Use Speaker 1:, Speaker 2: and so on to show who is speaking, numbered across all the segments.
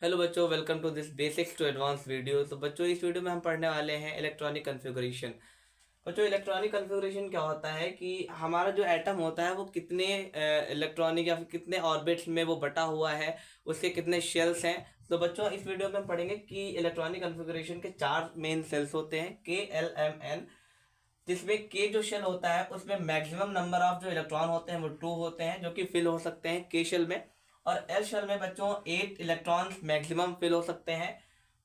Speaker 1: Hello बच्चों, welcome to this basics to advance video. तो बच्चों, इस वीडियो में हम पढ़ने वाले हैं इलेक्ट्रॉनिक कॉन्फ़िगरेशन। बच्चों, इलेक्ट्रॉनिक कॉन्फ़िगरेशन क्या होता है कि हमारा जो एटम होता है वो कितने इलेक्ट्रॉनिक या फिर कितने ऑर्बिट्स में वो बटा हुआ है, उसके कितने शेल्स हैं। तो बच्चों, इस वीडियो में हम पढ़ेंगे कि इलेक्ट्रॉनिक कॉन्फ़िगरेशन के 4 मेन सेल्स होते हैं, KLMN। जिसमें के जो शेल होता है उसमें मैक्सिमम नंबर ऑफ जो इलेक्ट्रॉन होते हैं वो 2 होते हैं, जो कि फिल हो सकते हैं के शेल में। और एल शेल में बच्चों 8 इलेक्ट्रॉन्स मैक्सिमम फिल हो सकते हैं।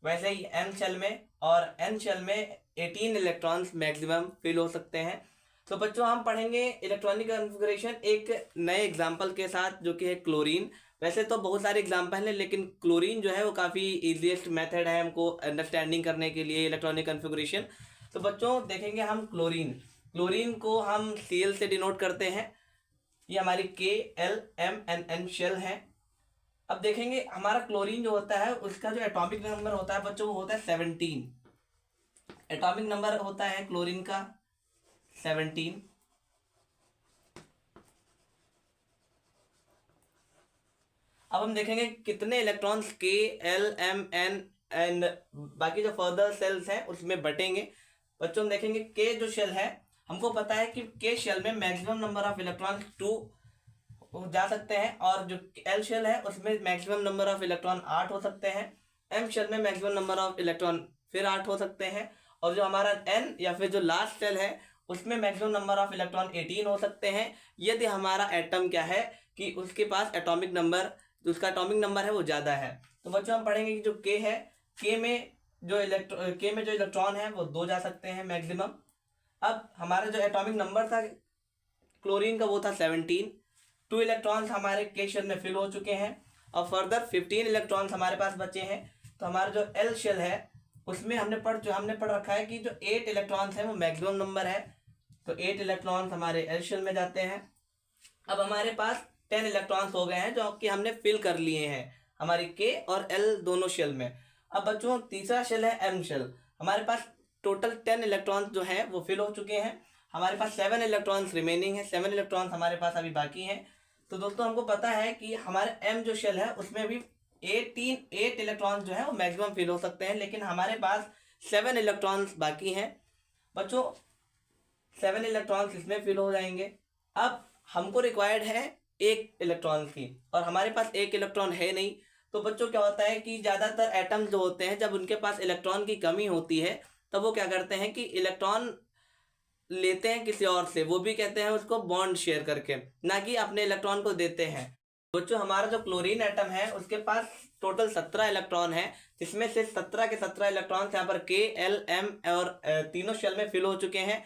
Speaker 1: वैसे ही एन शेल में और एन शेल में 18 इलेक्ट्रॉन्स मैक्सिमम फिल हो सकते हैं। तो बच्चों, हम पढ़ेंगे इलेक्ट्रॉनिक कॉन्फ़िगरेशन एक नए एग्जाम्पल के साथ, जो कि है क्लोरीन। वैसे तो बहुत सारे एग्जाम्पल हैं, लेकिन क्लोरीन जो है वो काफ़ी इजीएस्ट मेथड है हमको अंडरस्टैंडिंग करने के लिए इलेक्ट्रॉनिक कॉन्फ़िगरेशन। तो बच्चों, देखेंगे हम क्लोरीन। क्लोरीन को हम Cl से डिनोट करते हैं। ये हमारी KLMNN शेल है। अब देखेंगे हमारा क्लोरीन जो होता है उसका जो एटॉमिक नंबर होता है बच्चों वो होता है 17। एटॉमिक नंबर होता है क्लोरीन का 17। अब हम देखेंगे कितने इलेक्ट्रॉन्स KLMN एंड बाकी जो फर्दर सेल्स हैं उसमें बटेंगे। बच्चों, हम देखेंगे के जो शेल है, हमको पता है कि के शेल में मैक्सिमम नंबर ऑफ इलेक्ट्रॉन 2 जा सकते हैं, और जो एल शेल है उसमें मैक्सिमम नंबर ऑफ इलेक्ट्रॉन 8 हो सकते हैं। एम शेल में मैक्सिमम नंबर ऑफ इलेक्ट्रॉन फिर 8 हो सकते हैं। और जो हमारा एन या फिर जो लास्ट शेल है उसमें मैक्सिमम नंबर ऑफ इलेक्ट्रॉन 18 हो सकते हैं, यदि हमारा एटम क्या है कि उसके पास एटॉमिक नंबर, उसका एटॉमिक नंबर है वो ज़्यादा है। तो बच्चों, हम पढ़ेंगे कि जो के है, के में जो इलेक्ट्रॉन है वो 2 जा सकते हैं मैक्सिमम। अब हमारा जो एटॉमिक नंबर था क्लोरीन का वो था 17। 2 इलेक्ट्रॉन्स हमारे के शेल में फिल हो चुके हैं और फर्दर 15 इलेक्ट्रॉन्स हमारे पास बचे हैं। तो हमारा जो एल शेल है उसमें हमने पढ़ रखा है कि जो 8 इलेक्ट्रॉन्स हैं वो मैक्सिमम नंबर है। तो 8 इलेक्ट्रॉन्स हमारे एल शेल में जाते हैं। अब हमारे पास 10 इलेक्ट्रॉन्स हो गए हैं जो कि हमने फिल कर लिए हैं हमारी के और एल दोनों शेल में। अब बच्चों, तीसरा शेल है एम शेल। हमारे पास टोटल 10 इलेक्ट्रॉन्स जो हैं वो फिल हो चुके हैं। हमारे पास 7 इलेक्ट्रॉन्स रिमेनिंग है, 7 इलेक्ट्रॉन्स हमारे पास अभी बाकी हैं। तो दोस्तों, हमको पता है कि हमारे एम जो शेल है उसमें भी 8 इलेक्ट्रॉन्स जो है वो मैक्सिमम फिल हो सकते हैं, लेकिन हमारे पास 7 इलेक्ट्रॉन्स बाकी हैं। बच्चों, 7 इलेक्ट्रॉन्स इसमें फिल हो जाएंगे। अब हमको रिक्वायर्ड है 1 इलेक्ट्रॉन की, और हमारे पास 1 इलेक्ट्रॉन है नहीं। तो बच्चों, क्या होता है कि ज़्यादातर एटम जो होते हैं जब उनके पास इलेक्ट्रॉन की कमी होती है तब वो क्या करते हैं कि इलेक्ट्रॉन लेते हैं किसी और से, वो भी कहते हैं उसको बॉन्ड शेयर करके, ना कि अपने इलेक्ट्रॉन को देते हैं। बच्चों, हमारा जो क्लोरीन एटम है उसके पास टोटल 17 इलेक्ट्रॉन है, जिसमें से 17 के 17 इलेक्ट्रॉन यहाँ पर के एल एम और तीनों शेल में फिल हो चुके हैं।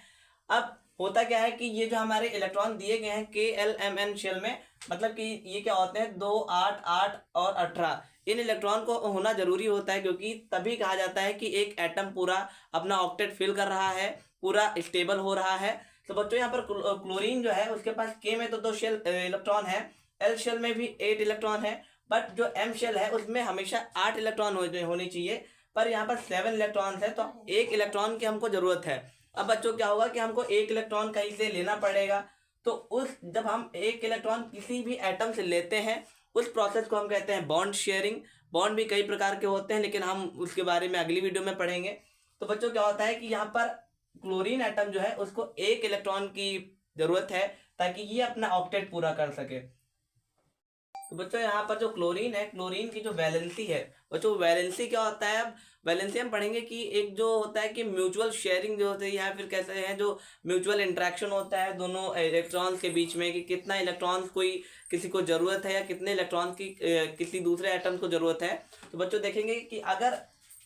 Speaker 1: अब होता क्या है कि ये जो हमारे इलेक्ट्रॉन दिए गए हैं KLMN शेल में, मतलब कि ये क्या होते हैं 2, 8, 8 और 18, इन इलेक्ट्रॉन को होना जरूरी होता है, क्योंकि तभी कहा जाता है कि एक एटम पूरा अपना ऑक्टेट फिल कर रहा है, पूरा स्टेबल हो रहा है। तो बच्चों, यहाँ पर क्लोरीन जो है उसके पास के में तो 2 शेल इलेक्ट्रॉन है, एल शेल में भी 8 इलेक्ट्रॉन है, बट जो एम शेल है उसमें हमेशा 8 इलेक्ट्रॉन होने चाहिए, पर यहाँ पर 7 इलेक्ट्रॉन है, तो 1 इलेक्ट्रॉन की हमको जरूरत है। अब बच्चों, क्या होगा कि हमको 1 इलेक्ट्रॉन कहीं से लेना पड़ेगा। तो उस जब हम 1 इलेक्ट्रॉन किसी भी एटम से लेते हैं उस प्रोसेस को हम कहते हैं बॉन्ड शेयरिंग। बॉन्ड भी कई प्रकार के होते हैं, लेकिन हम उसके बारे में अगली वीडियो में पढ़ेंगे। तो बच्चों, क्या होता है कि यहाँ पर क्लोरीन एटम जो है उसको 1 इलेक्ट्रॉन की जरूरत है ताकि ये अपना ऑक्टेट पूरा कर सके। तो बच्चों, यहाँ पर जो क्लोरीन है, क्लोरीन की जो वैलेंसी है बच्चों, वैलेंसी क्या होता है। अब वैलेंसी हम पढ़ेंगे कि एक जो होता है कि म्यूचुअल शेयरिंग जो होती है, या फिर कैसे है जो म्यूचुअल इंटरेक्शन होता है दोनों इलेक्ट्रॉन्स के बीच में, कि कितना इलेक्ट्रॉन्स कोई किसी को ज़रूरत है या कितने इलेक्ट्रॉन्स की किसी दूसरे एटम को ज़रूरत है। तो बच्चों, देखेंगे कि अगर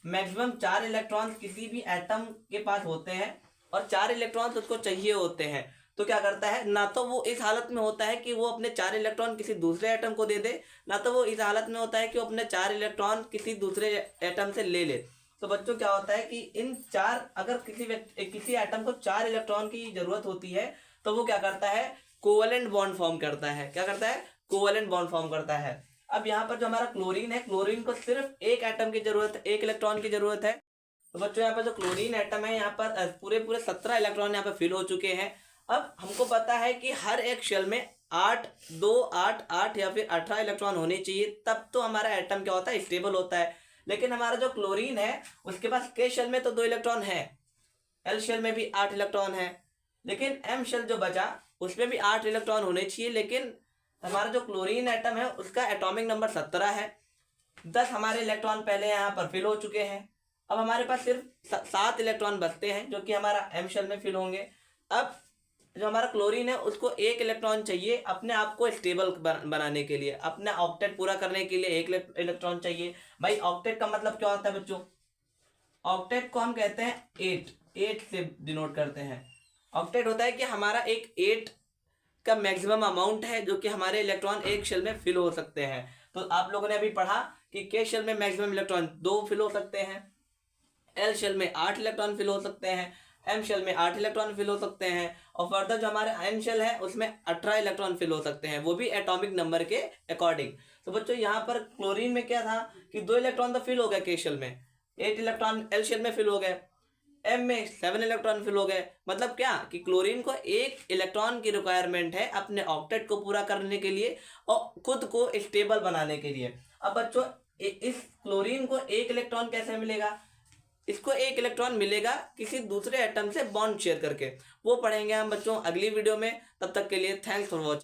Speaker 1: मैक्सिमम 4 इलेक्ट्रॉन्स किसी भी एटम के पास होते हैं और 4 इलेक्ट्रॉन्स उसको चाहिए होते हैं, तो क्या करता है, ना तो वो इस हालत में होता है कि वो अपने 4 इलेक्ट्रॉन किसी दूसरे एटम को दे दे, ना तो वो इस हालत में होता है कि वो अपने 4 इलेक्ट्रॉन किसी दूसरे एटम से ले ले। तो बच्चों, क्या होता है कि इन 4, अगर किसी एटम को 4 इलेक्ट्रॉन की जरूरत होती है तो वो क्या करता है, कोवलेंट बॉन्ड फॉर्म करता है। क्या करता है, कोवलेंट बॉन्ड फॉर्म करता है। अब यहाँ पर जो हमारा क्लोरीन है, क्लोरीन को सिर्फ 1 एटम की जरूरत है, 1 इलेक्ट्रॉन की जरूरत है। तो बच्चों, यहाँ पर जो क्लोरीन एटम है यहाँ पर पूरे 17 इलेक्ट्रॉन यहाँ पर फिल हो चुके हैं। अब हमको पता है कि हर एक शेल में 8 2 8 8 या फिर 18 इलेक्ट्रॉन होने चाहिए, तब तो हमारा एटम क्या होता है, स्टेबल होता है। लेकिन हमारा जो क्लोरीन है उसके पास के शेल में तो 2 इलेक्ट्रॉन है, एल शेल में भी 8 इलेक्ट्रॉन है, लेकिन एम शेल जो बचा उसमें भी 8 इलेक्ट्रॉन होने चाहिए। लेकिन हमारा जो क्लोरीन एटम है उसका एटॉमिक नंबर 17 है। 10 हमारे इलेक्ट्रॉन पहले यहाँ पर फिल हो चुके हैं। अब हमारे पास सिर्फ 7 इलेक्ट्रॉन बचते हैं जो कि हमारा एम शेल में फिल होंगे। अब जो हमारा क्लोरीन है उसको 1 इलेक्ट्रॉन चाहिए अपने आप को स्टेबल बनाने के लिए, अपना ऑक्टेट पूरा करने के लिए 1 इलेक्ट्रॉन चाहिए। भाई ऑक्टेट का मतलब क्या होता है बच्चों, ऑक्टेट को हम कहते हैं 8 से डिनोट करते हैं। ऑक्टेट होता है कि हमारा एक 8 का मैक्सिमम अमाउंट है जो कि हमारे इलेक्ट्रॉन एक शेल में फिल हो सकते हैं। तो आप लोगों ने अभी पढ़ा कि के शेल में मैक्सिमम इलेक्ट्रॉन 2 फिल हो सकते हैं, एल शेल में 8 इलेक्ट्रॉन फिल हो सकते हैं, एम शेल में 8 इलेक्ट्रॉन फिल हो सकते हैं, और फर्दर जो हमारे एन शेल है उसमें 18 इलेक्ट्रॉन फिल हो सकते हैं, वो भी एटॉमिक नंबर के अकॉर्डिंग। तो बच्चों यहाँ पर क्लोरीन में क्या था कि 2 इलेक्ट्रॉन तो फिल हो गए के शेल में, 8 इलेक्ट्रॉन एल शेल में फिल हो गए, एम में 7 इलेक्ट्रॉन फिल हो गए। मतलब क्या कि क्लोरीन को 1 इलेक्ट्रॉन की रिक्वायरमेंट है अपने ऑक्टेट को पूरा करने के लिए और खुद को स्टेबल बनाने के लिए। अब बच्चों इस क्लोरीन को 1 इलेक्ट्रॉन कैसे मिलेगा, इसको 1 इलेक्ट्रॉन मिलेगा किसी दूसरे एटम से बॉन्ड शेयर करके। वो पढ़ेंगे हम बच्चों अगली वीडियो में। तब तक के लिए थैंक्स फॉर वॉचिंग।